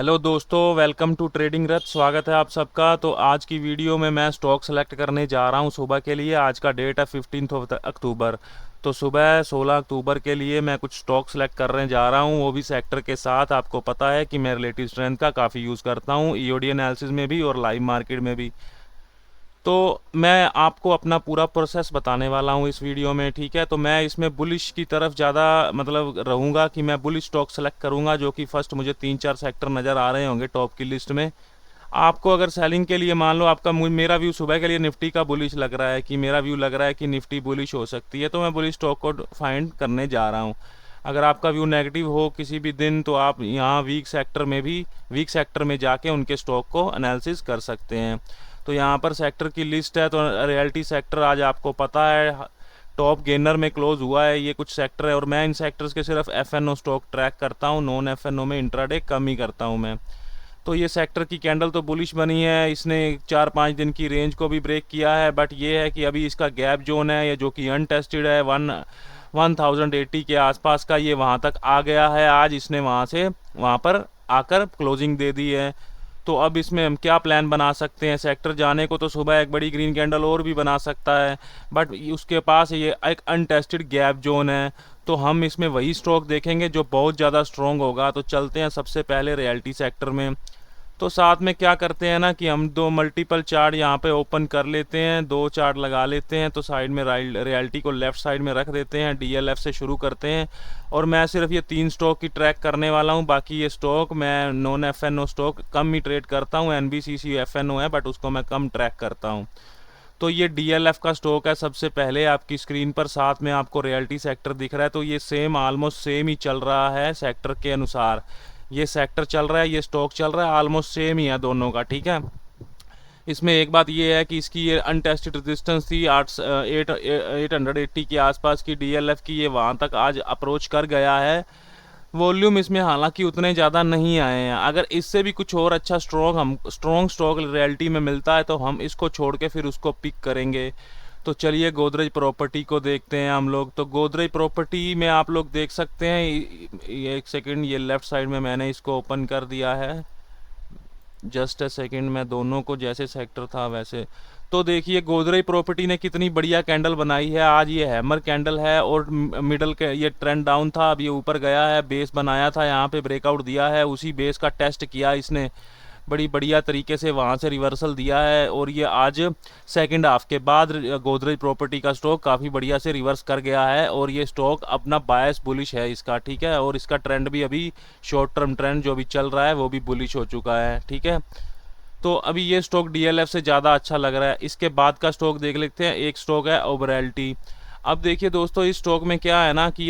Hello दोस्तों, welcome to trading रथ। स्वागत है आप सबका। तो आज की वीडियो में मैं स्टॉक सेलेक्ट करने जा रहा हूं सुबह के लिए। आज का डेट है 15 अक्टूबर। तो सुबह 16 अक्टूबर के लिए मैं कुछ स्टॉक सेलेक्ट करने जा रहा हूं, वो भी सेक्टर के साथ। आपको पता है कि मैं रिलेटिव स्ट्रेंथ का काफ़ी यूज़ करता हूं, ईओडी एनालिसिस में भी और लाइव मार्केट में भी। तो मैं आपको अपना पूरा प्रोसेस बताने वाला हूँ इस वीडियो में, ठीक है। तो मैं इसमें बुलिश की तरफ ज़्यादा मतलब रहूँगा कि मैं बुलिश स्टॉक सेलेक्ट करूँगा, जो कि फर्स्ट मुझे 3-4 सेक्टर नज़र आ रहे होंगे टॉप की लिस्ट में। आपको अगर सेलिंग के लिए मान लो आपका मेरा व्यू सुबह के लिए निफ्टी का बुलिश लग रहा है, कि मेरा व्यू लग रहा है कि निफ्टी बुलिश हो सकती है, तो मैं बुलिश स्टॉक को फाइंड करने जा रहा हूँ। अगर आपका व्यू नेगेटिव हो किसी भी दिन, तो आप यहाँ वीक सेक्टर में जाके उनके स्टॉक को एनालिसिस कर सकते हैं। तो यहाँ पर सेक्टर की लिस्ट है। तो रियल्टी सेक्टर आज आपको पता है टॉप गेनर में क्लोज हुआ है। ये कुछ सेक्टर है और मैं इन सेक्टर्स के सिर्फ एफएनओ स्टॉक ट्रैक करता हूँ, नॉन एफएनओ में इंट्राडे कम ही करता हूँ मैं। तो ये सेक्टर की कैंडल तो बुलिश बनी है, इसने 4-5 दिन की रेंज को भी ब्रेक किया है। बट ये है कि अभी इसका गैप जोन है, ये जो कि अनटेस्टेड है 1080 के आसपास का, ये वहाँ तक आ गया है। आज इसने वहाँ पर आकर क्लोजिंग दे दी है। तो अब इसमें हम क्या प्लान बना सकते हैं सेक्टर जाने को? तो सुबह एक बड़ी ग्रीन कैंडल और भी बना सकता है, बट उसके पास ये एक अनटेस्टेड गैप जोन है। तो हम इसमें वही स्टॉक देखेंगे जो बहुत ज़्यादा स्ट्रॉन्ग होगा। तो चलते हैं सबसे पहले रियल्टी सेक्टर में। तो साथ में क्या करते हैं ना कि हम दो मल्टीपल चार्ट यहाँ पे ओपन कर लेते हैं, दो चार्ट लगा लेते हैं। तो साइड में रियल्टी को लेफ़्ट साइड में रख देते हैं, डीएलएफ से शुरू करते हैं। और मैं सिर्फ ये 3 स्टॉक की ट्रैक करने वाला हूँ। बाकी ये स्टॉक मैं नॉन एफएनओ स्टॉक कम ही ट्रेड करता हूँ। एनबीसीसी एफएनओ है बट उसको मैं कम ट्रैक करता हूँ। तो ये डीएलएफ का स्टॉक है सबसे पहले आपकी स्क्रीन पर, साथ में आपको रियल्टी सेक्टर दिख रहा है। तो ये सेम ऑलमोस्ट सेम ही चल रहा है सेक्टर के अनुसार। ये सेक्टर चल रहा है, ये स्टॉक चल रहा है, ऑलमोस्ट सेम ही है दोनों का, ठीक है। इसमें एक बात ये है कि इसकी ये अनटेस्टेड रेजिस्टेंस थी 880 के आसपास की डीएलएफ की, ये वहाँ तक आज अप्रोच कर गया है। वॉल्यूम इसमें हालांकि उतने ज़्यादा नहीं आए हैं। अगर इससे भी कुछ और अच्छा स्ट्रॉन्ग स्टॉक रियल्टी में मिलता है तो हम इसको छोड़ के फिर उसको पिक करेंगे। तो चलिए गोदरेज प्रॉपर्टी को देखते हैं हम लोग। तो गोदरेज प्रॉपर्टी में आप लोग देख सकते हैं, ये एक सेकंड, ये लेफ़्ट साइड में मैंने इसको ओपन कर दिया है। जस्ट अ सेकंड, मैं दोनों को जैसे सेक्टर था वैसे। तो देखिए गोदरेज प्रॉपर्टी ने कितनी बढ़िया कैंडल बनाई है आज। ये हैमर कैंडल है और मिडल के ये ट्रेंड डाउन था, अब ये ऊपर गया है, बेस बनाया था, यहाँ पे ब्रेकआउट दिया है, उसी बेस का टेस्ट किया इसने बड़ी बढ़िया तरीके से, वहाँ से रिवर्सल दिया है। और ये आज सेकंड हाफ के बाद गोदरेज प्रॉपर्टी का स्टॉक काफ़ी बढ़िया से रिवर्स कर गया है और ये स्टॉक अपना बायस बुलिश है इसका, ठीक है। और इसका ट्रेंड भी अभी शॉर्ट टर्म ट्रेंड जो भी चल रहा है वो भी बुलिश हो चुका है, ठीक है। तो अभी ये स्टॉक डीएलएफ से ज़्यादा अच्छा लग रहा है। इसके बाद का स्टॉक देख लेते हैं। एक स्टॉक है ओबरैल्टी। अब देखिए दोस्तों, इस स्टॉक में क्या है ना कि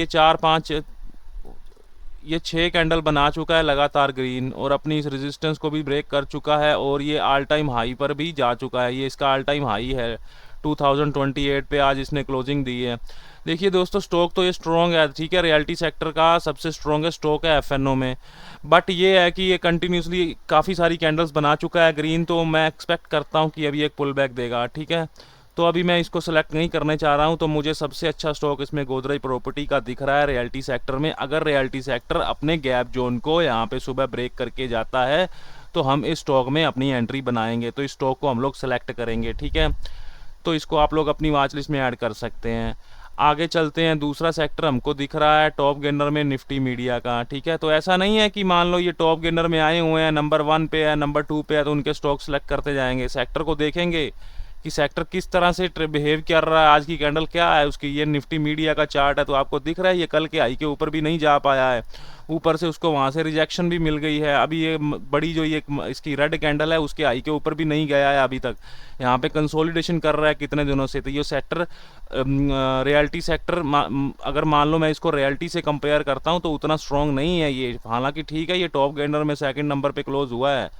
ये 6 कैंडल बना चुका है लगातार ग्रीन, और अपनी इस रेजिस्टेंस को भी ब्रेक कर चुका है और ये ऑल टाइम हाई पर भी जा चुका है। ये इसका ऑल टाइम हाई है 2028 पे आज इसने क्लोजिंग दी है। देखिए दोस्तों, स्टॉक तो ये स्ट्रॉन्ग है, ठीक है, रियल्टी सेक्टर का सबसे स्ट्रॉन्गेस्ट स्टॉक है एफएनओ में। बट ये है कि ये कंटिन्यूसली काफ़ी सारी कैंडल्स बना चुका है ग्रीन, तो मैं एक्सपेक्ट करता हूँ कि अभी एक पुल बैक देगा, ठीक है। तो अभी मैं इसको सेलेक्ट नहीं करने चाह रहा हूँ। तो मुझे सबसे अच्छा स्टॉक इसमें गोदरेज प्रॉपर्टी का दिख रहा है रियल्टी सेक्टर में। अगर रियल्टी सेक्टर अपने गैप जोन को यहाँ पे सुबह ब्रेक करके जाता है तो हम इस स्टॉक में अपनी एंट्री बनाएंगे। तो इस स्टॉक को हम लोग सेलेक्ट करेंगे, ठीक है। तो इसको आप लोग अपनी वॉच लिस्ट में ऐड कर सकते हैं। आगे चलते हैं। दूसरा सेक्टर हमको दिख रहा है टॉप गेनर में निफ्टी मीडिया का, ठीक है। तो ऐसा नहीं है कि मान लो ये टॉप गेनर में आए हुए हैं, नंबर 1 पे है, नंबर 2 पे है, तो उनके स्टॉक सेलेक्ट करते जाएंगे। सेक्टर को देखेंगे कि सेक्टर किस तरह से बिहेव कर रहा है, आज की कैंडल क्या है उसकी। ये निफ्टी मीडिया का चार्ट है, तो आपको दिख रहा है ये कल के हाई के ऊपर भी नहीं जा पाया है, ऊपर से उसको वहाँ से रिजेक्शन भी मिल गई है। अभी ये बड़ी जो ये इसकी रेड कैंडल है उसके हाई के ऊपर भी नहीं गया है अभी तक, यहाँ पे कंसोलिडेशन कर रहा है कितने दिनों से। तो ये सेक्टर रियल्टी सेक्टर अगर मान लो मैं इसको रियल्टी से कंपेयर करता हूँ तो उतना स्ट्रॉन्ग नहीं है ये। हालांकि ठीक है, ये टॉप गेनर में सेकंड नंबर पे क्लोज हुआ है।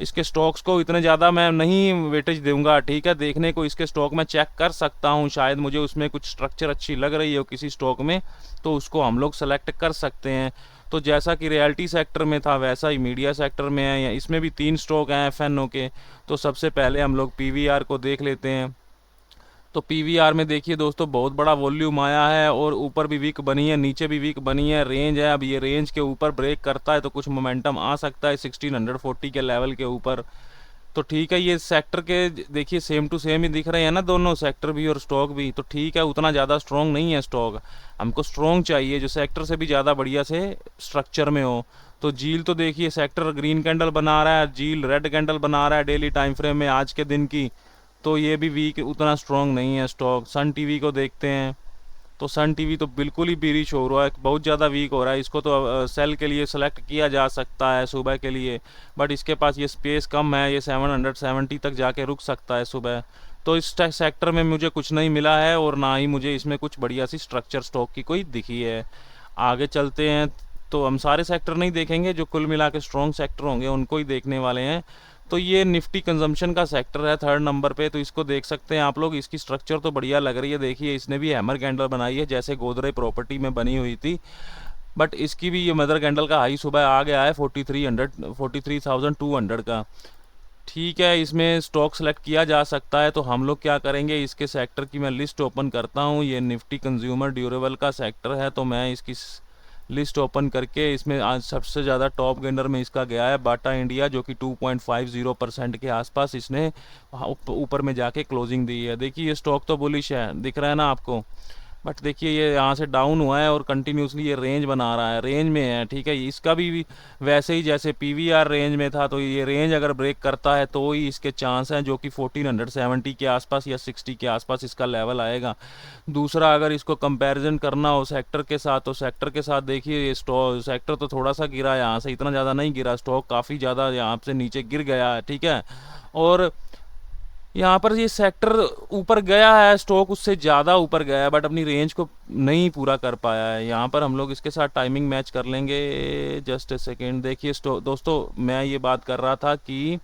इसके स्टॉक्स को इतने ज़्यादा मैं नहीं वेटेज दूंगा, ठीक है। देखने को इसके स्टॉक में चेक कर सकता हूँ, शायद मुझे उसमें कुछ स्ट्रक्चर अच्छी लग रही हो किसी स्टॉक में, तो उसको हम लोग सेलेक्ट कर सकते हैं। तो जैसा कि रियल्टी सेक्टर में था वैसा ही मीडिया सेक्टर में है। इसमें भी 3 स्टॉक हैं एफएनओ के। तो सबसे पहले हम लोग पीवीआर को देख लेते हैं। तो पीवीआर में देखिए दोस्तों बहुत बड़ा वॉल्यूम आया है और ऊपर भी वीक बनी है, नीचे भी वीक बनी है, रेंज है। अब ये रेंज के ऊपर ब्रेक करता है तो कुछ मोमेंटम आ सकता है 1640 के लेवल के ऊपर। तो ठीक है, ये सेक्टर के देखिए सेम टू सेम ही दिख रहे हैं ना, दोनों सेक्टर भी और स्टॉक भी। तो ठीक है, उतना ज़्यादा स्ट्रॉन्ग नहीं है स्टॉक, हमको स्ट्रॉन्ग चाहिए जो सेक्टर से भी ज़्यादा बढ़िया से स्ट्रक्चर में हो। तो जील तो देखिए सेक्टर ग्रीन कैंडल बना रहा है, जील रेड कैंडल बना रहा है डेली टाइम फ्रेम में आज के दिन की। तो ये भी वीक, उतना स्ट्रॉन्ग नहीं है स्टॉक। सन टीवी को देखते हैं, तो सन टीवी तो बिल्कुल ही बीरिश हो रहा है, बहुत ज़्यादा वीक हो रहा है। इसको तो सेल के लिए सेलेक्ट किया जा सकता है सुबह के लिए, बट इसके पास ये स्पेस कम है, ये 770 तक जाके रुक सकता है सुबह। तो इस सेक्टर में मुझे कुछ नहीं मिला है और ना ही मुझे इसमें कुछ बढ़िया सी स्ट्रक्चर स्टॉक की कोई दिखी है। आगे चलते हैं, तो हम सारे सेक्टर नहीं देखेंगे, जो कुल मिला के स्ट्रॉन्ग सेक्टर होंगे उनको ही देखने वाले हैं। तो ये निफ्टी कंजम्पशन का सेक्टर है 3rd नंबर पे, तो इसको देख सकते हैं आप लोग। इसकी स्ट्रक्चर तो बढ़िया लग रही है, देखिए इसने भी हैमर कैंडल बनाई है जैसे गोदरेज प्रॉपर्टी में बनी हुई थी। बट इसकी भी ये मदर कैंडल का हाई सुबह आ गया है 43,200 का। ठीक है, इसमें स्टॉक सेलेक्ट किया जा सकता है। तो हम लोग क्या करेंगे, इसके सेक्टर की मैं लिस्ट ओपन करता हूँ। ये निफ्टी कंज्यूमर ड्यूरेबल का सेक्टर है, तो मैं इसकी लिस्ट ओपन करके इसमें आज सबसे ज़्यादा टॉप गेनर में इसका गया है बाटा इंडिया, जो कि 2.50% के आसपास इसने ऊपर में जाके क्लोजिंग दी है। देखिए ये स्टॉक तो बुलिश है, दिख रहा है ना आपको। बट देखिए ये यहाँ से डाउन हुआ है और कंटिन्यूसली ये रेंज बना रहा है, रेंज में है। ठीक है, इसका भी वैसे ही जैसे पीवीआर रेंज में था, तो ये रेंज अगर ब्रेक करता है तो ही इसके चांस हैं, जो कि 1470 के आसपास या 60 के आसपास इसका लेवल आएगा। दूसरा, अगर इसको कंपैरिजन करना हो सेक्टर के साथ, तो सेक्टर के साथ देखिए ये स्टॉक सेक्टर तो थोड़ा सा गिरा है, यहाँ से इतना ज़्यादा नहीं गिरा, स्टॉक काफ़ी ज़्यादा यहाँ से नीचे गिर गया है। ठीक है, और यहाँ पर ये सेक्टर ऊपर गया है, स्टॉक उससे ज़्यादा ऊपर गया है, बट अपनी रेंज को नहीं पूरा कर पाया है। यहाँ पर हम लोग इसके साथ टाइमिंग मैच कर लेंगे, जस्ट ए सेकेंड। देखिए दोस्तों, मैं ये बात कर रहा था कि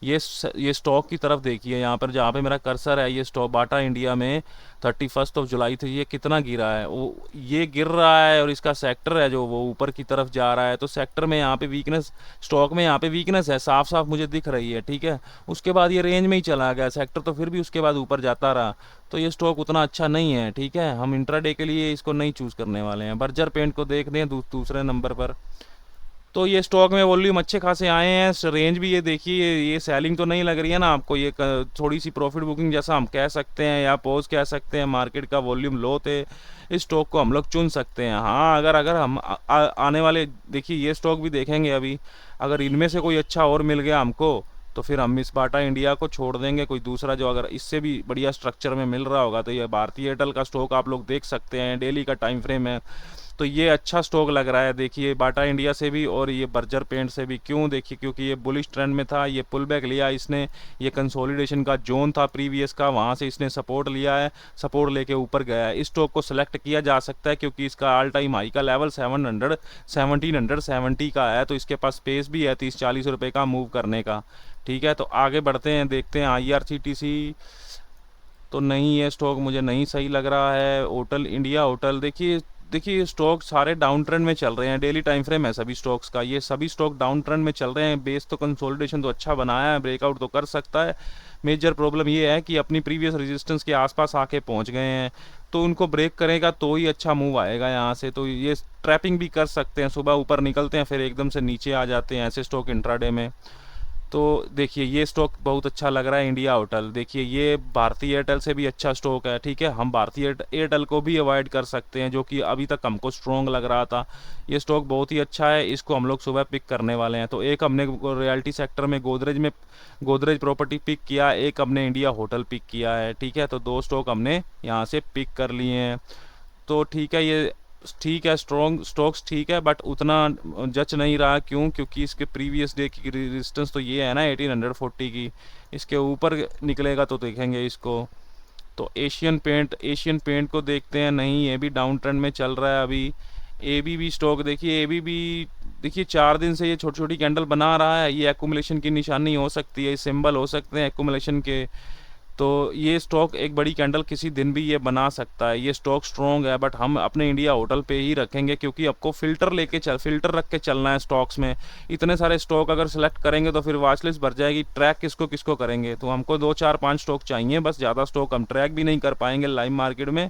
ये स्टॉक की तरफ देखिए, यहाँ पर जहाँ पे मेरा कर्सर है, ये स्टॉक बाटा इंडिया में 31 जुलाई थी, ये कितना गिरा है, वो ये गिर रहा है और इसका सेक्टर है जो वो ऊपर की तरफ जा रहा है। तो सेक्टर में यहाँ पे वीकनेस, स्टॉक में यहाँ पे वीकनेस है, साफ साफ मुझे दिख रही है। ठीक है, उसके बाद ये रेंज में ही चला गया सेक्टर, तो फिर भी उसके बाद ऊपर जाता रहा। तो ये स्टॉक उतना अच्छा नहीं है। ठीक है, हम इंट्राडे के लिए इसको नहीं चूज़ करने वाले हैं। बर्जर पेंट को देख दें दूसरे नंबर पर, तो ये स्टॉक में वॉल्यूम अच्छे खासे आए हैं, रेंज भी ये देखिए, ये सेलिंग तो नहीं लग रही है ना आपको, ये थोड़ी सी प्रॉफिट बुकिंग जैसा हम कह सकते हैं या पॉज कह सकते हैं। मार्केट का वॉल्यूम लो थे, इस स्टॉक को हम लोग चुन सकते हैं। हाँ, अगर अगर हम आने वाले, देखिए ये स्टॉक भी देखेंगे अभी, अगर इनमें से कोई अच्छा और मिल गया हमको, तो फिर हम इस बाटा इंडिया को छोड़ देंगे। कोई दूसरा जो अगर इससे भी बढ़िया स्ट्रक्चर में मिल रहा होगा, तो ये भारतीय एयरटेल का स्टॉक आप लोग देख सकते हैं, डेली का टाइम फ्रेम है, तो ये अच्छा स्टॉक लग रहा है। देखिए बाटा इंडिया से भी और ये बर्जर पेंट से भी। क्यों, देखिए क्योंकि ये बुलिश ट्रेंड में था, ये पुल बैक लिया इसने, ये कंसोलिडेशन का जोन था प्रीवियस का, वहाँ से इसने सपोर्ट लिया है, सपोर्ट लेके ऊपर गया है। इस स्टॉक को सिलेक्ट किया जा सकता है क्योंकि इसका ऑल टाइम हाई का लेवल 1770 का है, तो इसके पास स्पेस भी है 30-40 रुपये का मूव करने का। ठीक है, तो आगे बढ़ते हैं, देखते हैं IRCTC। तो नहीं, ये स्टॉक मुझे नहीं सही लग रहा है। होटल इंडिया होटल, देखिए स्टॉक सारे डाउन ट्रेंड में चल रहे हैं, डेली टाइम फ्रेम है सभी स्टॉक्स का, ये सभी स्टॉक डाउन ट्रेंड में चल रहे हैं। बेस तो कंसोलिडेशन तो अच्छा बनाया है, ब्रेकआउट तो कर सकता है। मेजर प्रॉब्लम ये है कि अपनी प्रीवियस रेजिस्टेंस के आसपास आके पहुंच गए हैं, तो उनको ब्रेक करेगा तो ही अच्छा मूव आएगा यहाँ से। तो ये ट्रैपिंग भी कर सकते हैं, सुबह ऊपर निकलते हैं फिर एकदम से नीचे आ जाते हैं, ऐसे स्टॉक इंट्राडे में। तो देखिए ये स्टॉक बहुत अच्छा लग रहा है, इंडिया होटल। देखिए ये भारतीय एयरटेल से भी अच्छा स्टॉक है। ठीक है, हम भारतीय एयरटेल को भी अवॉइड कर सकते हैं, जो कि अभी तक हमको स्ट्रॉन्ग लग रहा था। ये स्टॉक बहुत ही अच्छा है, इसको हम लोग सुबह पिक करने वाले हैं। तो एक हमने रियल्टी सेक्टर में गोदरेज प्रॉपर्टी पिक किया, एक हमने इंडिया होटल पिक किया है। ठीक है, तो 2 स्टॉक हमने यहाँ से पिक कर लिए हैं। तो ठीक है, ये ठीक है, स्ट्रॉन्ग स्टॉक्स ठीक है, बट उतना जच नहीं रहा। क्यों, क्योंकि इसके प्रीवियस डे की रेजिस्टेंस तो ये है ना 1840 की, इसके ऊपर निकलेगा तो देखेंगे इसको। तो एशियन पेंट को देखते हैं, नहीं ये भी डाउन ट्रेंड में चल रहा है अभी। ABB स्टॉक देखिए, ABB देखिए 4 दिन से ये छोटी छोटी कैंडल बना रहा है, ये एक्यूमुलेशन की निशानी हो सकती है, सिंबल हो सकते हैं एक्यूमुलेशन के। तो ये स्टॉक एक बड़ी कैंडल किसी दिन भी ये बना सकता है, ये स्टॉक स्ट्रॉन्ग है, बट हम अपने इंडिया होटल पे ही रखेंगे क्योंकि आपको फिल्टर रख के चलना है स्टॉक्स में। इतने सारे स्टॉक अगर सेलेक्ट करेंगे तो फिर वॉच लिस्ट भर जाएगी, ट्रैक किसको किसको करेंगे। तो हमको 2 4 5 स्टॉक चाहिए बस, ज़्यादा स्टॉक हम ट्रैक भी नहीं कर पाएंगे लाइव मार्केट में।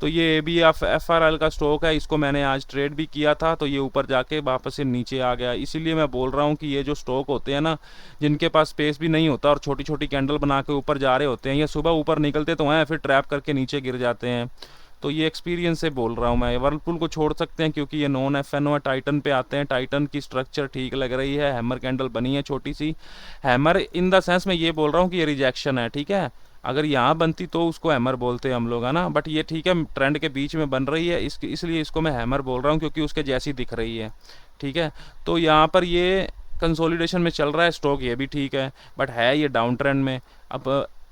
तो ये भी FRL का स्टॉक है, इसको मैंने आज ट्रेड भी किया था, तो ये ऊपर जाके वापस से नीचे आ गया। इसीलिए मैं बोल रहा हूँ कि ये जो स्टॉक होते हैं ना, जिनके पास स्पेस भी नहीं होता और छोटी छोटी कैंडल बना के ऊपर जा रहे होते हैं, ये सुबह ऊपर निकलते तो हैं फिर ट्रैप करके नीचे गिर जाते हैं। तो ये एक्सपीरियंस से बोल रहा हूँ मैं। वर्लपूल को छोड़ सकते हैं क्योंकि ये नॉन FNO है। टाइटन पे आते हैं, टाइटन की स्ट्रक्चर ठीक लग रही है, हैमर कैंडल बनी है छोटी सी। हैमर इन द सेंस मैं ये बोल रहा हूँ कि ये रिजेक्शन है, ठीक है। अगर यहाँ बनती तो उसको हैमर बोलते हैं हम लोग, है ना, बट ये ठीक है ट्रेंड के बीच में बन रही है, इसलिए इसको मैं हैमर बोल रहा हूँ क्योंकि उसके जैसी दिख रही है, ठीक है। तो यहाँ पर ये कंसोलिडेशन में चल रहा है स्टॉक, ये भी ठीक है, बट है ये डाउन ट्रेंड में।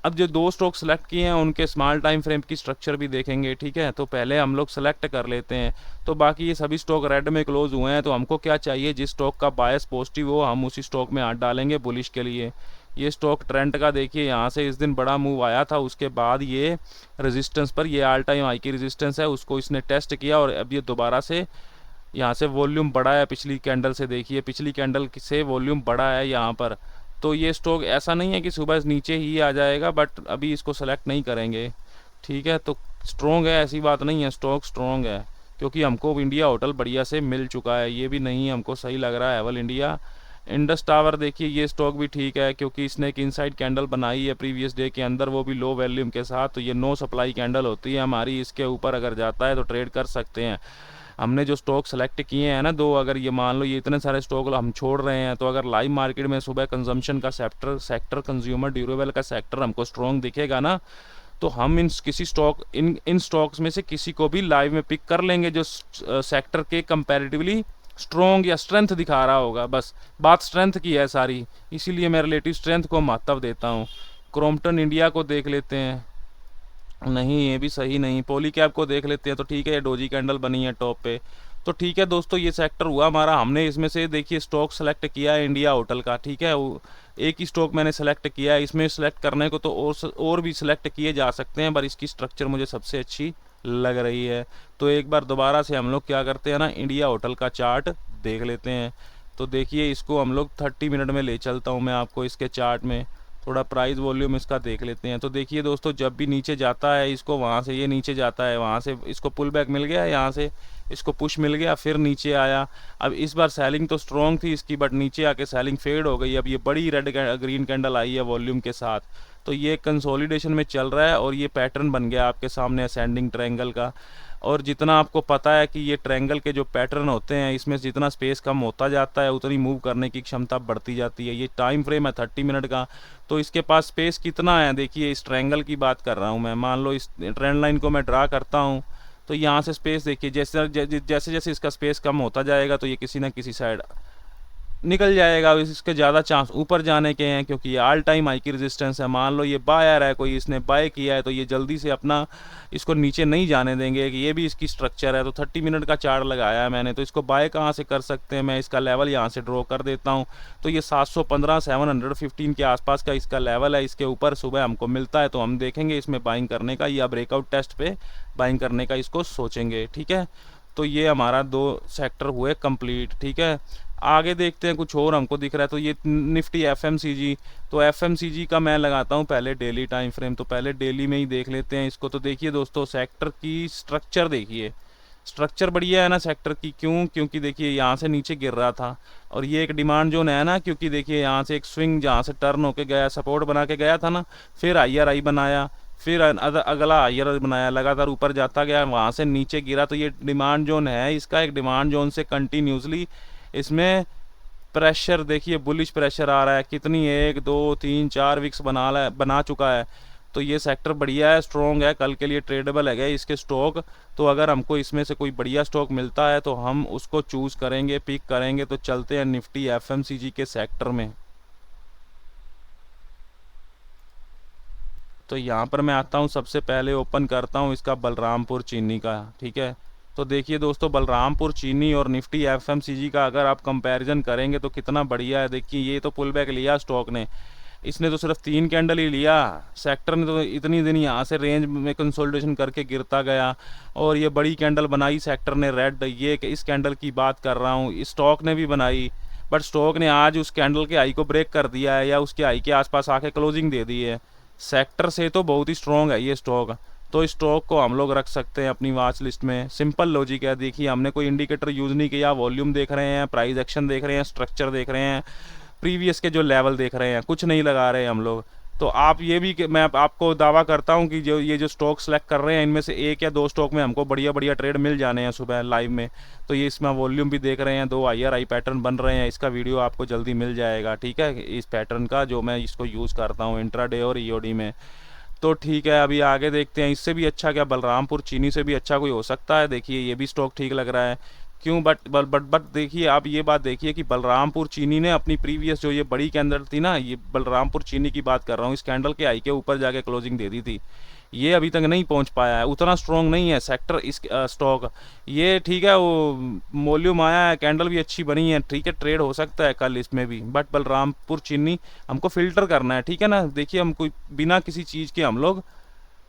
अब जो 2 स्टॉक सेलेक्ट किए हैं उनके स्मॉल टाइम फ्रेम की स्ट्रक्चर भी देखेंगे, ठीक है। तो पहले हम लोग सेलेक्ट कर लेते हैं। तो बाकी ये सभी स्टॉक रेड में क्लोज हुए हैं, तो हमको क्या चाहिए, जिस स्टॉक का बायस पॉजिटिव हो हम उसी स्टॉक में हाथ डालेंगे बुलिश के लिए। ये स्टॉक ट्रेंड का देखिए, यहाँ से इस दिन बड़ा मूव आया था, उसके बाद ये रेजिस्टेंस पर, ये ऑल टाइम हाई की रेजिस्टेंस है, उसको इसने टेस्ट किया और अब ये दोबारा से यहाँ से वॉल्यूम बढ़ा है। पिछली कैंडल से देखिए, पिछली कैंडल से वॉल्यूम बढ़ा है यहाँ पर। तो ये स्टॉक ऐसा नहीं है कि सुबह नीचे ही आ जाएगा, बट अभी इसको सेलेक्ट नहीं करेंगे, ठीक है। तो स्ट्रॉन्ग है, ऐसी बात नहीं है, स्टॉक स्ट्रॉन्ग है क्योंकि हमको इंडिया होटल बढ़िया से मिल चुका है। ये भी नहीं हमको सही लग रहा है एवल इंडिया। इंडस टावर देखिए, ये स्टॉक भी ठीक है क्योंकि इसने एक इनसाइड कैंडल बनाई है प्रीवियस डे के अंदर, वो भी लो वॉल्यूम के साथ। तो ये नो सप्लाई कैंडल होती है हमारी, इसके ऊपर अगर जाता है तो ट्रेड कर सकते हैं। हमने जो स्टॉक सेलेक्ट किए हैं ना 2, अगर ये मान लो ये इतने सारे स्टॉक हम छोड़ रहे हैं, तो अगर लाइव मार्केट में सुबह कंजम्पशन का सेक्टर कंज्यूमर ड्यूरेबल का सेक्टर हमको स्ट्रॉन्ग दिखेगा ना, तो हम इन स्टॉक्स में से किसी को भी लाइव में पिक कर लेंगे जो सेक्टर के कंपैरेटिवली स्ट्रॉन्ग या स्ट्रेंथ दिखा रहा होगा। बस बात स्ट्रेंथ की है सारी, इसीलिए मैं रिलेटिव स्ट्रेंथ को महत्व देता हूँ। क्रॉम्पटन इंडिया को देख लेते हैं, नहीं ये भी सही नहीं। पॉलीकैब को देख लेते हैं, तो ठीक है, ये डोजी कैंडल बनी है टॉप पे, तो ठीक है दोस्तों, ये सेक्टर हुआ हमारा। हमने इसमें से देखिए स्टॉक सेलेक्ट किया है इंडिया होटल का, ठीक है। एक ही स्टॉक मैंने सेलेक्ट किया है, इसमें सेलेक्ट करने को तो और भी सेलेक्ट किए जा सकते हैं, पर इसकी स्ट्रक्चर मुझे सबसे अच्छी लग रही है। तो एक बार दोबारा से हम लोग क्या करते हैं ना, इंडिया होटल का चार्ट देख लेते हैं। तो देखिए इसको हम लोग 30 मिनट में ले चलता हूँ मैं आपको इसके चार्ट में, थोड़ा प्राइस वॉल्यूम इसका देख लेते हैं। तो देखिए दोस्तों, जब भी नीचे जाता है इसको, वहाँ से ये नीचे जाता है, वहाँ से इसको पुल बैक मिल गया, यहाँ से इसको पुश मिल गया, फिर नीचे आया। अब इस बार सेलिंग तो स्ट्रॉन्ग थी इसकी, बट नीचे आके सेलिंग फेड हो गई। अब ये बड़ी रेड ग्रीन कैंडल आई है वॉल्यूम के साथ, तो ये कंसोलिडेशन में चल रहा है और ये पैटर्न बन गया आपके सामने असेंडिंग ट्रायंगल का। और जितना आपको पता है कि ये ट्रायंगल के जो पैटर्न होते हैं, इसमें जितना स्पेस कम होता जाता है उतनी मूव करने की क्षमता बढ़ती जाती है। ये टाइम फ्रेम है 30 मिनट का, तो इसके पास स्पेस कितना है देखिए, इस ट्रायंगल की बात कर रहा हूँ मैं। मान लो इस ट्रेंड लाइन को मैं ड्रा करता हूँ, तो यहाँ से स्पेस देखिए, जैसे जैसे जैसे इसका स्पेस कम होता जाएगा तो ये किसी ना किसी साइड निकल जाएगा। इसके ज़्यादा चांस ऊपर जाने के हैं क्योंकि ये ऑल टाइम हाई की रेजिस्टेंस है। मान लो ये बायर है, कोई इसने बाय किया है, तो ये जल्दी से अपना इसको नीचे नहीं जाने देंगे, कि ये भी इसकी स्ट्रक्चर है। तो 30 मिनट का चार्ट लगाया है मैंने, तो इसको बाय कहाँ से कर सकते हैं, मैं इसका लेवल यहाँ से ड्रॉ कर देता हूँ। तो ये 715 715 के आसपास का इसका लेवल है, इसके ऊपर सुबह हमको मिलता है तो हम देखेंगे इसमें बाइंग करने का, या ब्रेकआउट टेस्ट पे बाइंग करने का इसको सोचेंगे, ठीक है। तो ये हमारा 2 सेक्टर हुए कंप्लीट, ठीक है। आगे देखते हैं कुछ और हमको दिख रहा है। तो ये निफ्टी FMCG, तो FMCG का मैं लगाता हूँ पहले डेली टाइम फ्रेम, तो पहले डेली में ही देख लेते हैं इसको। तो देखिए दोस्तों, सेक्टर की स्ट्रक्चर देखिए, स्ट्रक्चर बढ़िया है ना सेक्टर की। क्योंकि देखिए यहाँ से नीचे गिर रहा था और ये एक डिमांड जोन है ना, क्योंकि देखिए यहाँ से एक स्विंग जहाँ से टर्न होके गया, सपोर्ट बना के गया था ना, फिर IRI बनाया, फिर अगला IRI बनाया, लगातार ऊपर जाता गया, वहाँ से नीचे गिरा। तो ये डिमांड जोन है इसका, एक डिमांड जोन से कंटिन्यूसली इसमें प्रेशर देखिए, बुलिश प्रेशर आ रहा है, कितनी 1 2 3 4 विक्स बना चुका है। तो ये सेक्टर बढ़िया है, स्ट्रॉन्ग है, कल के लिए ट्रेडेबल है इसके स्टॉक। तो अगर हमको इसमें से कोई बढ़िया स्टॉक मिलता है तो हम उसको चूज़ करेंगे, पिक करेंगे। तो चलते हैं निफ्टी FMCG के सेक्टर में। तो यहाँ पर मैं आता हूँ, सबसे पहले ओपन करता हूँ इसका बलरामपुर चीनी का, ठीक है। तो देखिए दोस्तों, बलरामपुर चीनी और निफ्टी FMCG का अगर आप कंपैरिजन करेंगे तो कितना बढ़िया है। देखिए ये तो पुल बैक लिया स्टॉक ने, इसने तो सिर्फ 3 कैंडल ही लिया, सेक्टर ने तो इतनी दिन यहाँ से रेंज में कंसोलिडेशन करके गिरता गया, और ये बड़ी कैंडल बनाई सेक्टर ने रेड, ये इस कैंडल की बात कर रहा हूँ, स्टॉक ने भी बनाई, बट स्टॉक ने आज उस कैंडल के हाई को ब्रेक कर दिया है या उसके हाई के आसपास आके क्लोजिंग दे दी है। सेक्टर से तो बहुत ही स्ट्रॉन्ग है ये स्टॉक, तो इस स्टॉक को हम लोग रख सकते हैं अपनी वॉच लिस्ट में। सिंपल लॉजिक है, देखिए हमने कोई इंडिकेटर यूज़ नहीं किया, वॉल्यूम देख रहे हैं, प्राइस एक्शन देख रहे हैं, स्ट्रक्चर देख रहे हैं, प्रीवियस के जो लेवल देख रहे हैं, कुछ नहीं लगा रहे हैं हम लोग। तो आप ये भी मैं आपको दावा करता हूँ कि जो ये जो स्टॉक सेलेक्ट कर रहे हैं इनमें से 1 या 2 स्टॉक में हमको बढ़िया बढ़िया ट्रेड मिल जाने हैं सुबह लाइव में। तो ये इसमें वॉल्यूम भी देख रहे हैं, 2 हायर हाई पैटर्न बन रहे हैं, इसका वीडियो आपको जल्दी मिल जाएगा, ठीक है, इस पैटर्न का जो मैं इसको यूज़ करता हूँ इंट्राडे और ईओडी में। तो ठीक है, अभी आगे देखते हैं, इससे भी अच्छा क्या बलरामपुर चीनी से भी अच्छा कोई हो सकता है। देखिए ये भी स्टॉक ठीक लग रहा है, क्यों, बट देखिए आप ये बात देखिए कि बलरामपुर चीनी ने अपनी प्रीवियस जो ये बड़ी कैंडल थी ना, ये बलरामपुर चीनी की बात कर रहा हूँ, इस कैंडल के हाई के ऊपर जाके क्लोजिंग दे दी थी, ये अभी तक नहीं पहुंच पाया है, उतना स्ट्रॉन्ग नहीं है सेक्टर इस स्टॉक। ये ठीक है, वो वॉल्यूम आया है, कैंडल भी अच्छी बनी है, ठीक है, ट्रेड हो सकता है कल इसमें भी, बट बलरामपुर चीनी हमको फिल्टर करना है, ठीक है ना। देखिए हम कोई बिना किसी चीज़ के हम लोग,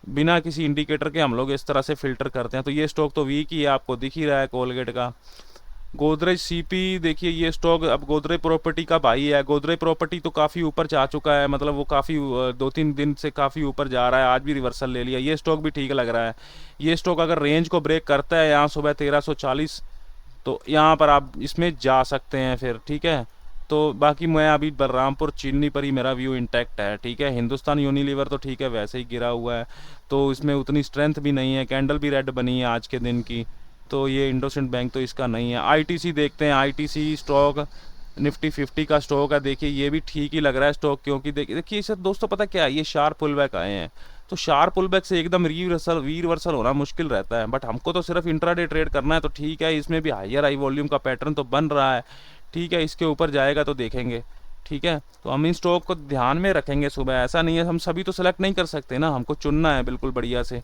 बिना किसी इंडिकेटर के हम लोग इस तरह से फिल्टर करते हैं। तो ये स्टॉक तो वीक ही है, आपको दिख ही रहा है कोलगेट का। गोदरेज सीपी देखिए, ये स्टॉक अब गोदरेज प्रॉपर्टी का भाई है, गोदरेज प्रॉपर्टी तो काफ़ी ऊपर जा चुका है, मतलब वो काफ़ी 2-3 दिन से काफ़ी ऊपर जा रहा है, आज भी रिवर्सल ले लिया, ये स्टॉक भी ठीक लग रहा है। ये स्टॉक अगर रेंज को ब्रेक करता है यहाँ सुबह 1340, तो यहाँ पर आप इसमें जा सकते हैं फिर, ठीक है। तो बाकी मैं अभी बलरामपुर चीनी पर ही मेरा व्यू इंटैक्ट है, ठीक है। हिंदुस्तान यूनिलीवर तो ठीक है, वैसे ही गिरा हुआ है, तो इसमें उतनी स्ट्रेंथ भी नहीं है, कैंडल भी रेड बनी है आज के दिन की। तो ये इंडोसिंड बैंक तो इसका नहीं है। आईटीसी देखते हैं, आईटीसी स्टॉक निफ्टी 50 का स्टॉक है, देखिए ये भी ठीक ही लग रहा है स्टॉक, क्योंकि देखिए सर दोस्तों पता क्या है, ये शार्प पुल बैक आए हैं, तो शार्प पुल बैक से एकदम रीवर्सल होना मुश्किल रहता है, बट हमको तो सिर्फ इंट्राडे ट्रेड करना है, तो ठीक है, इसमें भी हायर हाई वॉल्यूम का पैटर्न तो बन रहा है, ठीक है, इसके ऊपर जाएगा तो देखेंगे, ठीक है। तो हम इन स्टॉक को ध्यान में रखेंगे सुबह, ऐसा नहीं है हम सभी तो सेलेक्ट नहीं कर सकते ना, हमको चुनना है बिल्कुल बढ़िया से।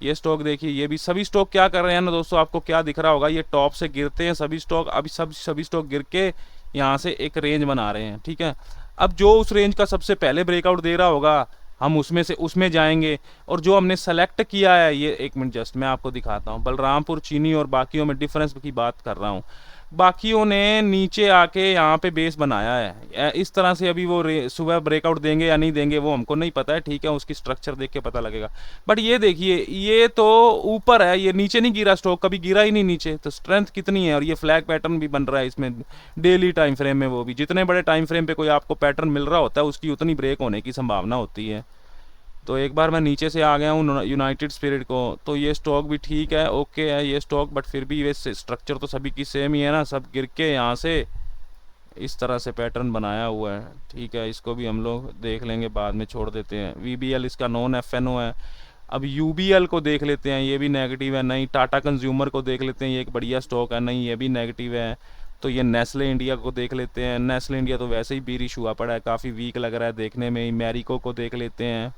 ये स्टॉक देखिए, ये भी सभी स्टॉक क्या कर रहे हैं ना दोस्तों, आपको क्या दिख रहा होगा, ये टॉप से गिरते हैं सभी स्टॉक, अभी सभी स्टॉक गिर के यहाँ से एक रेंज बना रहे हैं, ठीक है। अब जो उस रेंज का सबसे पहले ब्रेकआउट दे रहा होगा हम उसमें जाएंगे, और जो हमने सेलेक्ट किया है, ये 1 मिनट जस्ट मैं आपको दिखाता हूँ, बलरामपुर चीनी और बाकियों में डिफरेंस की बात कर रहा हूँ। बाकियों ने नीचे आके यहाँ पे बेस बनाया है इस तरह से, अभी वो सुबह ब्रेकआउट देंगे या नहीं देंगे वो हमको नहीं पता है, ठीक है, उसकी स्ट्रक्चर देख के पता लगेगा। बट ये देखिए, ये तो ऊपर है, ये नीचे नहीं गिरा स्टॉक, कभी गिरा ही नहीं नीचे, तो स्ट्रेंथ कितनी है, और ये फ्लैग पैटर्न भी बन रहा है इसमें डेली टाइम फ्रेम में, वो भी जितने बड़े टाइम फ्रेम पे कोई आपको पैटर्न मिल रहा होता है उसकी उतनी ब्रेक होने की संभावना होती है। तो एक बार मैं नीचे से आ गया हूँ यूनाइटेड स्पिरिट को, तो ये स्टॉक भी ठीक है, ओके है ये स्टॉक, बट फिर भी वैसे स्ट्रक्चर तो सभी की सेम ही है ना, सब गिर के यहाँ से इस तरह से पैटर्न बनाया हुआ है, ठीक है। इसको भी हम लोग देख लेंगे, बाद में छोड़ देते हैं। वीबीएल इसका नॉन एफएनओ है। अब यूबीएल को देख लेते हैं, ये भी नेगेटिव है, नहीं। टाटा कंज्यूमर को देख लेते हैं, ये एक बढ़िया स्टॉक है, नहीं ये भी नेगेटिव है। तो ये नेस्ले इंडिया को देख लेते हैं, नेस्ले इंडिया तो वैसे ही बीरिश हुआ पड़ा है, काफ़ी वीक लग रहा है देखने में। मैरिको को देख लेते हैं,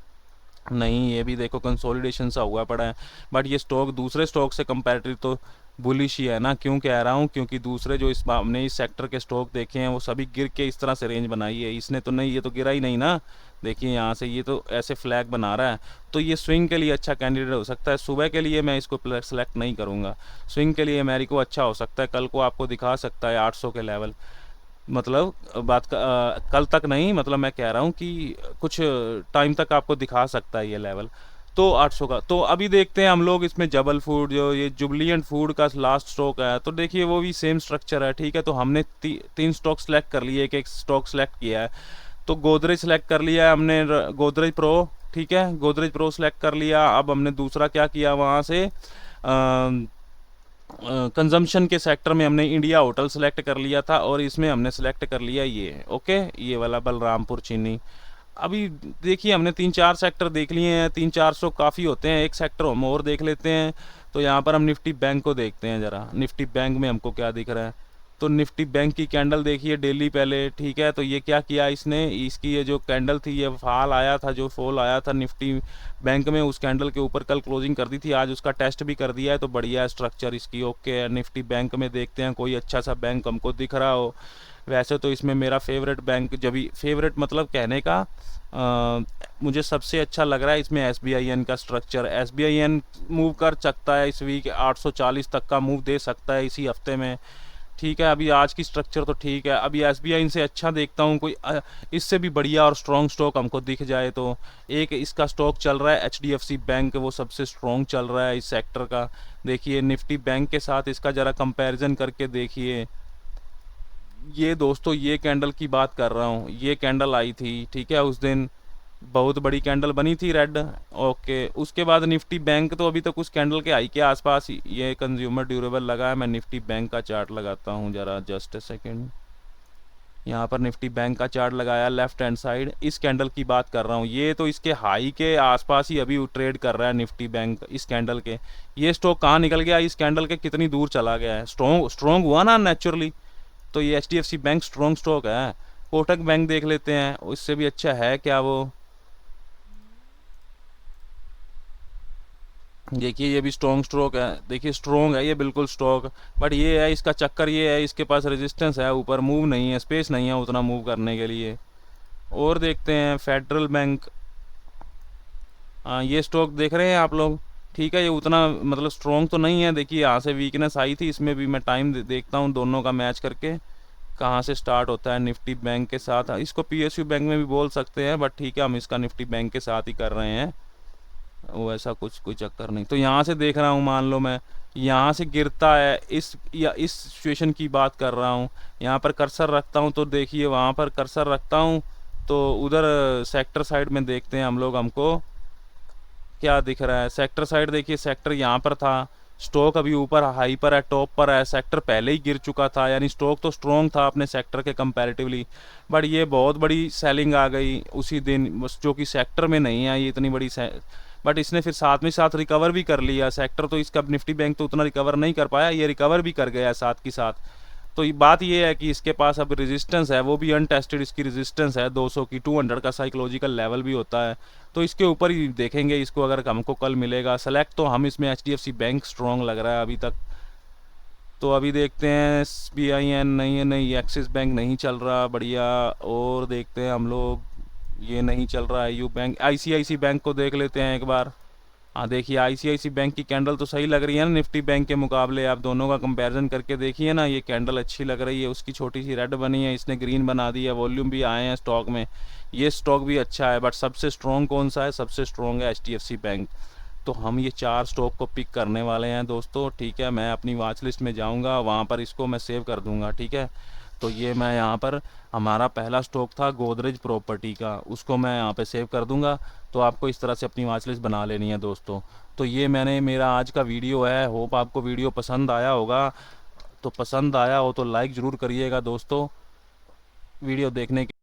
नहीं ये भी देखो कंसोलिडेशन सा हुआ पड़ा है, बट ये स्टॉक दूसरे स्टॉक से कंपैरेटिव तो बुलिश ही है ना। क्यों कह रहा हूँ, क्योंकि दूसरे जो हमने इस सेक्टर के स्टॉक देखे हैं वो सभी गिर के इस तरह से रेंज बनाई है, इसने तो नहीं, ये तो गिरा ही नहीं ना। देखिए यहाँ से ये तो ऐसे फ्लैग बना रहा है, तो ये स्विंग के लिए अच्छा कैंडिडेट हो सकता है। सुबह के लिए मैं इसको सेलेक्ट नहीं करूँगा, स्विंग के लिए मैरिको अच्छा हो सकता है, कल को आपको दिखा सकता है 800 के लेवल, मतलब बात का कल तक नहीं, मतलब मैं कह रहा हूँ कि कुछ टाइम तक आपको दिखा सकता है ये लेवल, तो 800 का। तो अभी देखते हैं हम लोग इसमें जबल फूड, जो ये जुबलियंट फूड का लास्ट स्टॉक है, तो देखिए वो भी सेम स्ट्रक्चर है, ठीक है। तो हमने 3 स्टॉक सेलेक्ट कर लिए, एक स्टॉक सेलेक्ट किया है। तो गोदरेज सेलेक्ट कर लिया है हमने, गोदरेज प्रो, ठीक है, गोदरेज प्रो सेलेक्ट कर लिया। अब हमने दूसरा क्या किया वहाँ से, कंजम्पशन के सेक्टर में हमने इंडिया होटल सेलेक्ट कर लिया था, और इसमें हमने सेलेक्ट कर लिया ये, ओके, ये वाला बलरामपुर चीनी। अभी देखिए हमने 3-4 सेक्टर देख लिए हैं, 300-400 काफ़ी होते हैं, एक सेक्टर हम और देख लेते हैं। तो यहाँ पर हम निफ्टी बैंक को देखते हैं ज़रा, निफ्टी बैंक में हमको क्या दिख रहा है। तो निफ्टी बैंक की कैंडल देखिए डेली पहले, ठीक है। तो ये क्या किया इसने, इसकी ये जो कैंडल थी, ये फॉल आया था, जो फॉल आया था निफ्टी बैंक में, उस कैंडल के ऊपर कल क्लोजिंग कर दी थी, आज उसका टेस्ट भी कर दिया है, तो बढ़िया स्ट्रक्चर इसकी ओके है। निफ्टी बैंक में देखते हैं कोई अच्छा सा बैंक हमको दिख रहा हो। वैसे तो इसमें मेरा फेवरेट बैंक, जब भी फेवरेट मतलब कहने का, मुझे सबसे अच्छा लग रहा है इसमें SBIN का स्ट्रक्चर। SBIN मूव कर सकता है इस वीक, 840 तक का मूव दे सकता है इसी हफ्ते में। ठीक है, अभी आज की स्ट्रक्चर तो ठीक है। अभी SBI से अच्छा देखता हूँ कोई इससे भी बढ़िया और स्ट्रॉन्ग स्टॉक हमको दिख जाए तो। एक इसका स्टॉक चल रहा है HDFC बैंक, वो सबसे स्ट्रॉन्ग चल रहा है इस सेक्टर का। देखिए निफ्टी बैंक के साथ इसका ज़रा कंपैरिजन करके देखिए। ये दोस्तों ये कैंडल की बात कर रहा हूँ, ये कैंडल आई थी, ठीक है, उस दिन बहुत बड़ी कैंडल बनी थी रेड। ओके, उसके बाद निफ्टी बैंक तो अभी तक उस कैंडल के हाई के आसपास ही। ये कंज्यूमर ड्यूरेबल लगा है। मैं निफ्टी बैंक का चार्ट लगाता हूँ ज़रा, जस्ट ए सेकेंड। यहाँ पर निफ्टी बैंक का चार्ट लगाया लेफ्ट हैंड साइड, इस कैंडल की बात कर रहा हूँ। ये तो इसके हाई के आसपास ही अभी ट्रेड कर रहा है निफ्टी बैंक इस कैंडल के। ये स्टॉक कहाँ निकल गया इस कैंडल के, कितनी दूर चला गया है। स्ट्रॉन्ग हुआ ना नेचुरली। तो ये HDFC बैंक स्ट्रॉन्ग स्टॉक है। कोटक बैंक देख लेते हैं, उससे भी अच्छा है क्या वो। देखिए ये भी स्ट्रॉन्ग स्ट्रोक है, देखिए स्ट्रॉन्ग है ये बिल्कुल स्टॉक। बट ये है इसका चक्कर, ये है इसके पास रेजिस्टेंस है ऊपर, मूव नहीं है, स्पेस नहीं है उतना मूव करने के लिए। और देखते हैं फेडरल बैंक। ये स्टॉक देख रहे हैं आप लोग, ठीक है, ये उतना मतलब स्ट्रॉन्ग तो नहीं है। देखिए यहाँ से वीकनेस आई थी, इसमें भी मैं टाइम देखता हूँ दोनों का मैच करके कहाँ से स्टार्ट होता है निफ्टी बैंक के साथ। इसको PSU बैंक में भी बोल सकते हैं, बट ठीक है हम इसका निफ्टी बैंक के साथ ही कर रहे हैं। वो ऐसा कुछ कोई चक्कर नहीं। तो यहाँ से देख रहा हूँ, मान लो मैं यहाँ से गिरता है इस, या इस सिचुएशन की बात कर रहा हूँ। यहाँ पर कर्सर रखता हूँ तो देखिए वहाँ पर कर्सर रखता हूँ तो उधर सेक्टर साइड में देखते हैं हम लोग, हमको क्या दिख रहा है। सेक्टर साइड देखिए, सेक्टर यहाँ पर था, स्टॉक अभी ऊपर हाई पर है, टॉप पर है। सेक्टर पहले ही गिर चुका था, यानी स्टॉक तो स्ट्रॉन्ग था अपने सेक्टर के कंपैरेटिवली। बट ये बहुत बड़ी सेलिंग आ गई उसी दिन, जो कि सेक्टर में नहीं आई इतनी बड़ी। बट इसने फिर साथ में साथ रिकवर भी कर लिया सेक्टर, तो इसका निफ्टी बैंक तो उतना रिकवर नहीं कर पाया, ये रिकवर भी कर गया साथ की साथ। तो ये बात ये है कि इसके पास अब रेजिस्टेंस है, वो भी अनटेस्टेड इसकी रेजिस्टेंस है 200 की। 200 का साइकोलॉजिकल लेवल भी होता है, तो इसके ऊपर ही देखेंगे इसको। अगर हमको कल मिलेगा सेलेक्ट, तो हम इसमें HDFC बैंक स्ट्रॉन्ग लग रहा है अभी तक। तो अभी देखते हैं SBIN नहीं है, नहीं एक्सिस बैंक नहीं चल रहा बढ़िया। और देखते हैं हम लोग, ये नहीं चल रहा है यू बैंक। ICICI बैंक को देख लेते हैं एक बार। हाँ देखिए ICICI बैंक की कैंडल तो सही लग रही है ना निफ्टी बैंक के मुकाबले। आप दोनों का कंपैरिजन करके देखिए ना, ये कैंडल अच्छी लग रही है। उसकी छोटी सी रेड बनी है, इसने ग्रीन बना दी है, वॉल्यूम भी आए हैं स्टॉक में, ये स्टॉक भी अच्छा है। बट सबसे स्ट्रॉन्ग कौन सा है, सबसे स्ट्रॉन्ग है HDFC बैंक। तो हम ये 4 स्टॉक को पिक करने वाले हैं दोस्तों, ठीक है। मैं अपनी वॉच लिस्ट में जाऊँगा, वहाँ पर इसको मैं सेव कर दूँगा, ठीक है। तो ये मैं यहाँ पर, हमारा पहला स्टॉक था गोदरेज प्रॉपर्टी का, उसको मैं यहाँ पे सेव कर दूँगा। तो आपको इस तरह से अपनी वॉच लिस्ट बना लेनी है दोस्तों। तो ये मेरा आज का वीडियो है, होप आपको वीडियो पसंद आया होगा। तो पसंद आया हो तो लाइक ज़रूर करिएगा दोस्तों, वीडियो देखने के